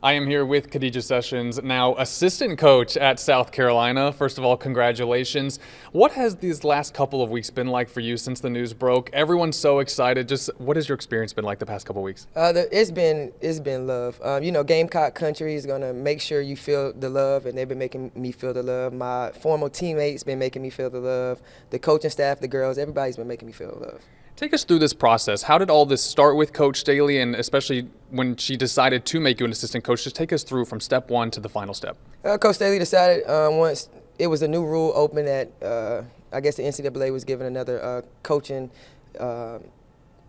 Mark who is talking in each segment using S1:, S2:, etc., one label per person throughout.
S1: I am here with Khadijah Sessions, now assistant coach at South Carolina. First of all, congratulations. What has these last couple of weeks been like for you since the news broke? Everyone's so excited. Just what has your experience been like the past couple of weeks?
S2: It's been love. Gamecock country is gonna make sure you feel the love, and they've been making me feel the love. My former teammates been making me feel the love. The coaching staff, the girls, everybody's been making me feel the love.
S1: Take us through this process. How did all this start with Coach Staley, and especially when she decided to make you an assistant coach? Just take us through from step one to the final step.
S2: Coach Staley decided once it was a new rule open that I guess the NCAA was giving another coaching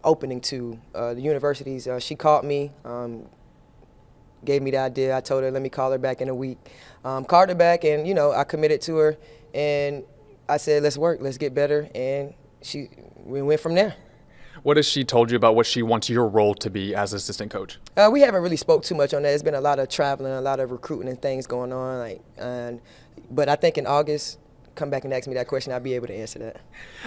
S2: opening to the universities. She called me, gave me the idea. I told her, let me call her back in a week. Called her back, and I committed to her, and I said, let's work, let's get better, and we went from there.
S1: What has she told you about what she wants your role to be as assistant coach?
S2: We haven't really spoke too much on that. It's been a lot of traveling, a lot of recruiting and things going on. But I think in August, come back and ask me that question, I'll be able to answer that.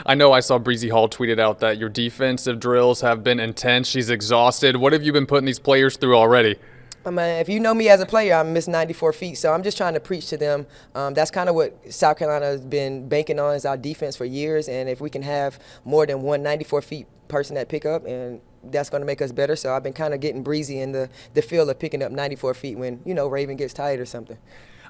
S1: I know I saw Breezy Hall tweeted out that your defensive drills have been intense. She's exhausted. What have you been putting these players through already?
S2: If you know me as a player, I miss 94 feet, so I'm just trying to preach to them. That's kind of what South Carolina has been banking on, is our defense for years, and if we can have more than one 94 feet person that pick up, and that's going to make us better. So I've been kind of getting breezy in the field of picking up 94 feet when, Raven gets tired or something.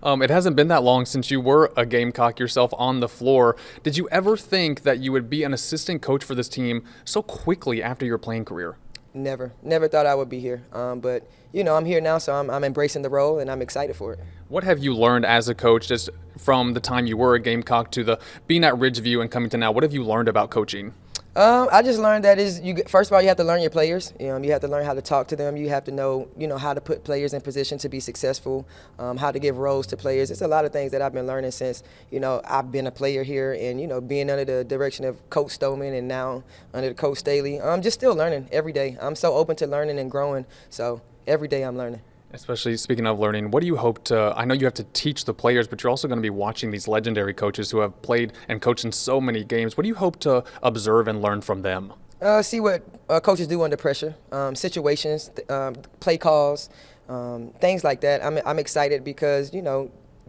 S1: It hasn't been that long since you were a Gamecock yourself on the floor. Did you ever think that you would be an assistant coach for this team so quickly after your playing career?
S2: Never thought I would be here. But I'm here now, so I'm embracing the role, and I'm excited for it.
S1: What have you learned as a coach, just from the time you were a Gamecock to the being at Ridgeview and coming to now? What have you learned about coaching?
S2: I just learned that first of all, you have to learn your players. You have to learn how to talk to them. You have to know, how to put players in position to be successful, how to give roles to players. It's a lot of things that I've been learning since, I've been a player here, and, being under the direction of Coach Stoneman and now under the Coach Staley. I'm just still learning every day. I'm so open to learning and growing, so every day I'm learning.
S1: Especially speaking of learning, what do you hope to, I know you have to teach the players, but you're also going to be watching these legendary coaches who have played and coached in so many games. What do you hope to observe and learn from them?
S2: See what coaches do under pressure, situations, play calls, things like that. I'm excited because,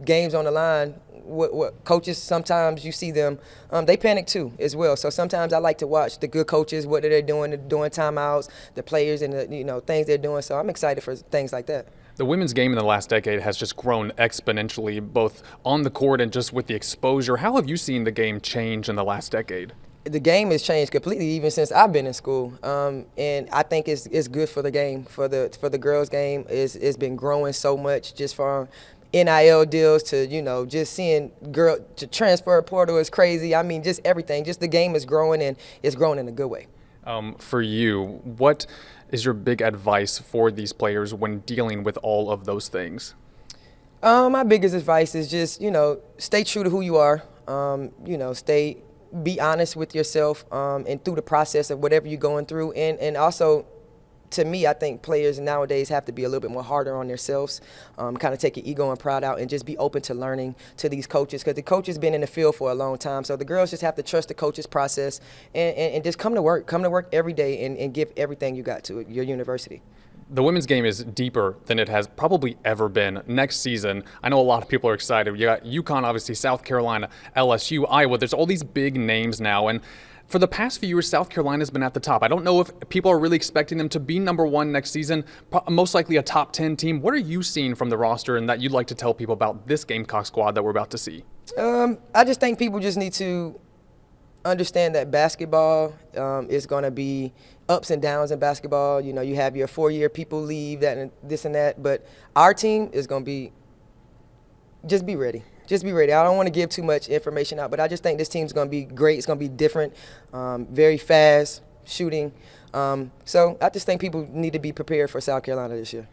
S2: games on the line, what coaches, sometimes you see them, they panic too as well. So sometimes I like to watch the good coaches, what are they doing timeouts, the players, and the things they're doing. So I'm excited for things like that.
S1: The women's game in the last decade has just grown exponentially, both on the court and just with the exposure. How have you seen the game change in the last decade?
S2: The game has changed completely even since I've been in school, and I think it's good for the game, for the girls' game. It's been growing so much, just from NIL deals to just seeing to transfer portal is crazy. I mean, just everything. Just the game is growing, and it's growing in a good way.
S1: For you, what is your big advice for these players when dealing with all of those things?
S2: My biggest advice is just stay true to who you are. Be honest with yourself, and through the process of whatever you're going through, and also, to me, I think players nowadays have to be a little bit more harder on themselves, kind of take your ego and pride out, and just be open to learning to these coaches, because the coach has been in the field for a long time. So the girls just have to trust the coach's process and just come to work every day and give everything you got to your university.
S1: The women's game is deeper than it has probably ever been. Next season, I know a lot of people are excited. You got UConn, obviously, South Carolina, LSU, Iowa. There's all these big names now, and for the past few years, South Carolina's been at the top. I don't know if people are really expecting them to be number one next season, most likely a top 10 team. What are you seeing from the roster and that you'd like to tell people about this Gamecock squad that we're about to see?
S2: I just think people just need to understand that basketball is going to be ups and downs in basketball. You have your 4-year people leave, that and this and that, but our team is going to be, just be ready. Just be ready. I don't want to give too much information out, but I just think this team's going to be great. It's going to be different, very fast shooting. So I just think people need to be prepared for South Carolina this year.